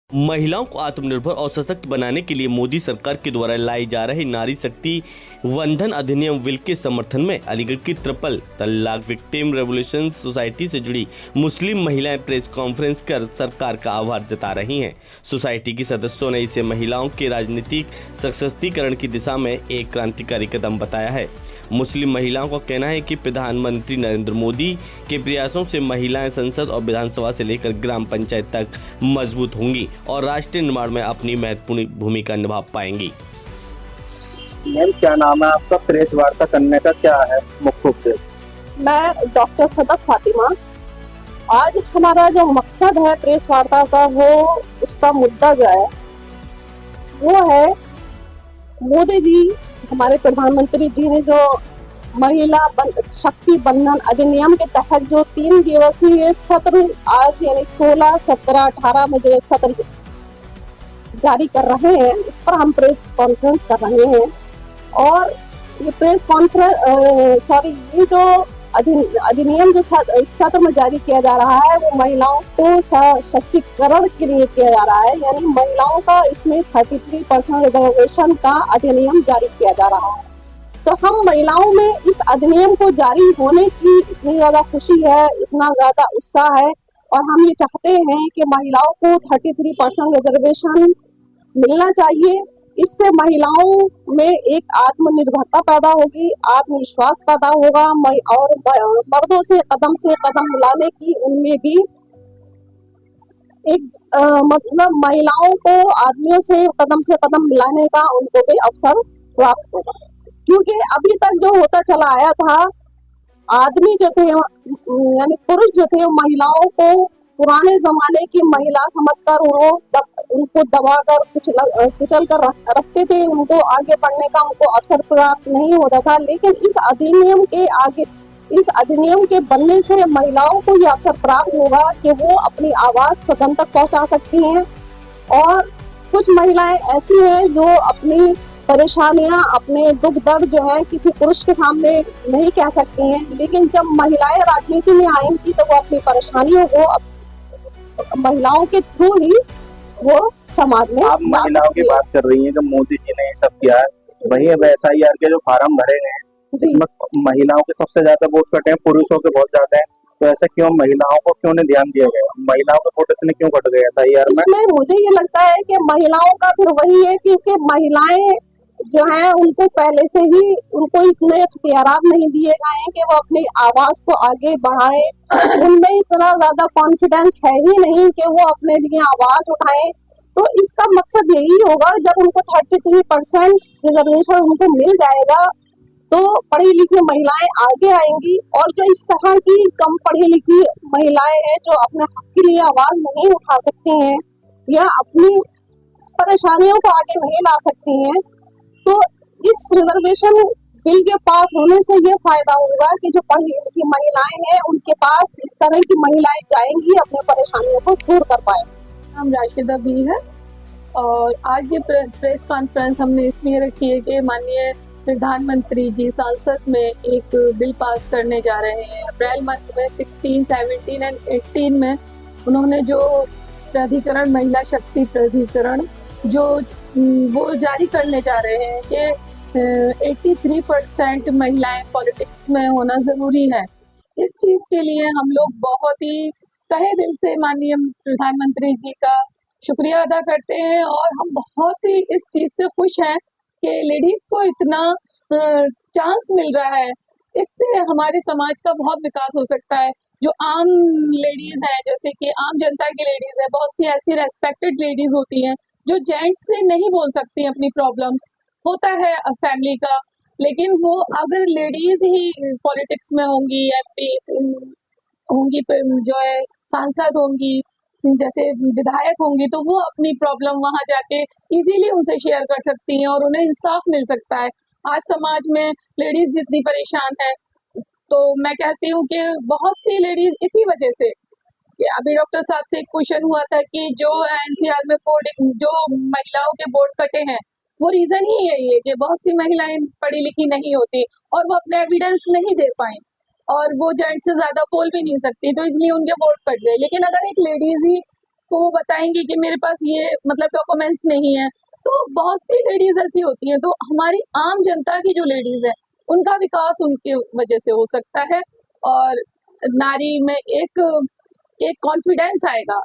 महिलाओं को आत्मनिर्भर और सशक्त बनाने के लिए मोदी सरकार के द्वारा लाई जा रही नारी शक्ति वंदन अधिनियम बिल के समर्थन में अलीगढ़ की ट्रिपल तलाक विक्टिम रेवोल्यूशन सोसाइटी से जुड़ी मुस्लिम महिलाएं प्रेस कॉन्फ्रेंस कर सरकार का आभार जता रही हैं। सोसाइटी की सदस्यों ने इसे महिलाओं के राजनीतिक सशक्तिकरण की दिशा में एक क्रांतिकारी कदम बताया है। मुस्लिम महिलाओं का कहना है कि प्रधानमंत्री नरेंद्र मोदी के प्रयासों से महिलाएं संसद और विधानसभा से लेकर ग्राम पंचायत तक मजबूत होंगी और राष्ट्र निर्माण में अपनी महत्वपूर्ण भूमिका निभा पाएंगी। मैम, क्या नाम है आपका? प्रेस वार्ता करने का क्या है मुख्य उद्देश्य? मैं डॉक्टर सदफ फातिमा। आज हमारा जो मकसद है प्रेस वार्ता का, वो उसका मुद्दा जो है वो है मोदी जी, हमारे प्रधानमंत्री जी ने जो महिला शक्ति बंधन अधिनियम के तहत जो 3 दिवसीय सत्र आज यानी 16, 17, 18 में जो सत्र जारी कर रहे हैं, उस पर हम प्रेस कॉन्फ्रेंस कर रहे हैं। और ये प्रेस कॉन्फ्रेंस ये जो अधिनियम जो इस सत्र में जारी किया जा रहा है, वो महिलाओं को सशक्तिकरण के लिए किया जा रहा है। यानी महिलाओं का इसमें 33% रिजर्वेशन का अधिनियम जारी किया जा रहा है। तो हम महिलाओं में इस अधिनियम को जारी होने की इतनी ज्यादा खुशी है, इतना ज्यादा उत्साह है, और हम ये चाहते हैं कि महिलाओं को 33% रिजर्वेशन मिलना चाहिए। इससे महिलाओं में एक आत्मनिर्भरता पैदा होगी, आत्मविश्वास पैदा होगा, और मर्दों से कदम मिलाने की उनमें भी एक मतलब महिलाओं को आदमियों से कदम मिलाने का उनको भी अवसर प्राप्त होगा। क्योंकि अभी तक जो होता चला आया था, आदमी जो थे यानी पुरुष जो थे, महिलाओं को पुराने जमाने की महिला समझकर उनको दबाकर कुचल कर रखते थे, उनको आगे बढ़ने का उनको अवसर प्राप्त नहीं होता था। लेकिन इस अधिनियम के बनने से महिलाओं को यह अवसर प्राप्त होगा कि वो अपनी आवाज सदन तक पहुंचा सकती हैं। और कुछ महिलाएं ऐसी हैं जो अपनी परेशानियां, अपने दुख दर्द जो है किसी पुरुष के सामने नहीं कह सकती हैं। लेकिन जब महिलाएं राजनीति में आएंगी तो वो अपनी परेशानियों को महिलाओं के थ्रू ही वो समाज में आप महिलाओं की बात कर रही हैं कि मोदी जी ने ये सब किया है, वही अब SIR के जो फार्म भरे गए हैं जिसमें महिलाओं के सबसे ज्यादा वोट कटे हैं, पुरुषों के बहुत ज्यादा हैं, तो ऐसा क्यों महिलाओं को क्यों नहीं ध्यान दिया गया? महिलाओं के वोट इतने क्यों कट गए SIR में? इसमें मुझे ये लगता है कि महिलाओं का फिर वही है, क्योंकि महिलाएं जो है उनको पहले से ही उनको इतने इख्तियारात नहीं दिए गए हैं कि वो अपनी आवाज को आगे बढ़ाएं। उनमें इतना ज्यादा कॉन्फिडेंस है ही नहीं कि वो अपने लिए आवाज उठाएं। तो इसका मकसद यही होगा, जब उनको 33% रिजर्वेशन उनको मिल जाएगा तो पढ़ी लिखी महिलाएं आगे आएंगी। और जो इस तरह की कम पढ़ी लिखी महिलाएं हैं जो अपने हक के लिए आवाज नहीं उठा सकती हैं या अपनी परेशानियों को आगे नहीं ला सकती हैं, तो इस रिजर्वेशन बिल के पास होने से ये फायदा होगा कि जो पढ़ी लिखी महिलाएं हैं उनके पास इस तरह की महिलाएं जाएंगी, अपने परेशानियों को दूर कर पाएंगी। नाम राशिदा बी है और आज ये प्रेस कॉन्फ्रेंस हमने इसलिए रखी है कि माननीय प्रधानमंत्री जी संसद में एक बिल पास करने जा रहे हैं। अप्रैल मंथ में 16, 17 एंड 18 में उन्होंने जो प्राधिकरण, महिला शक्ति प्राधिकरण जो वो जारी करने जा रहे हैं कि 83% महिलाएं पॉलिटिक्स में होना जरूरी है। इस चीज के लिए हम लोग बहुत ही तहे दिल से माननीय प्रधानमंत्री जी का शुक्रिया अदा करते हैं और हम बहुत ही इस चीज से खुश हैं कि लेडीज को इतना चांस मिल रहा है। इससे हमारे समाज का बहुत विकास हो सकता है। जो आम लेडीज हैं, जैसे कि आम जनता की लेडीज है, बहुत सी ऐसी रेस्पेक्टेड लेडीज होती हैं जो जेंट्स से नहीं बोल सकती अपनी प्रॉब्लम्स, होता है फैमिली का। लेकिन वो अगर लेडीज ही पॉलिटिक्स में होंगी, MP होंगी, जो है सांसद होंगी, जैसे विधायक होंगी, तो वो अपनी प्रॉब्लम वहां जाके इजीली उनसे शेयर कर सकती हैं और उन्हें इंसाफ मिल सकता है। आज समाज में लेडीज जितनी परेशान है, तो मैं कहती हूँ कि बहुत सी लेडीज इसी वजह से, अभी डॉक्टर साहब से एक क्वेश्चन हुआ था कि जो NCR में जो महिलाओं के वोट कटे हैं, वो रीजन ही यही है कि बहुत सी महिलाएं पढ़ी लिखी नहीं होती और वो अपने एविडेंस नहीं दे पाई और वो जेंट्स से ज्यादा बोल भी नहीं सकती, तो इसलिए उनके वोट कट गए। लेकिन अगर एक लेडीज ही आपको वो बताएंगी कि मेरे पास ये मतलब डॉक्यूमेंट्स नहीं है। तो बहुत सी लेडीज ऐसी होती हैं। तो हमारी आम जनता की जो लेडीज है उनका विकास उनकी वजह से हो सकता है और नारी में एक कॉन्फिडेंस आएगा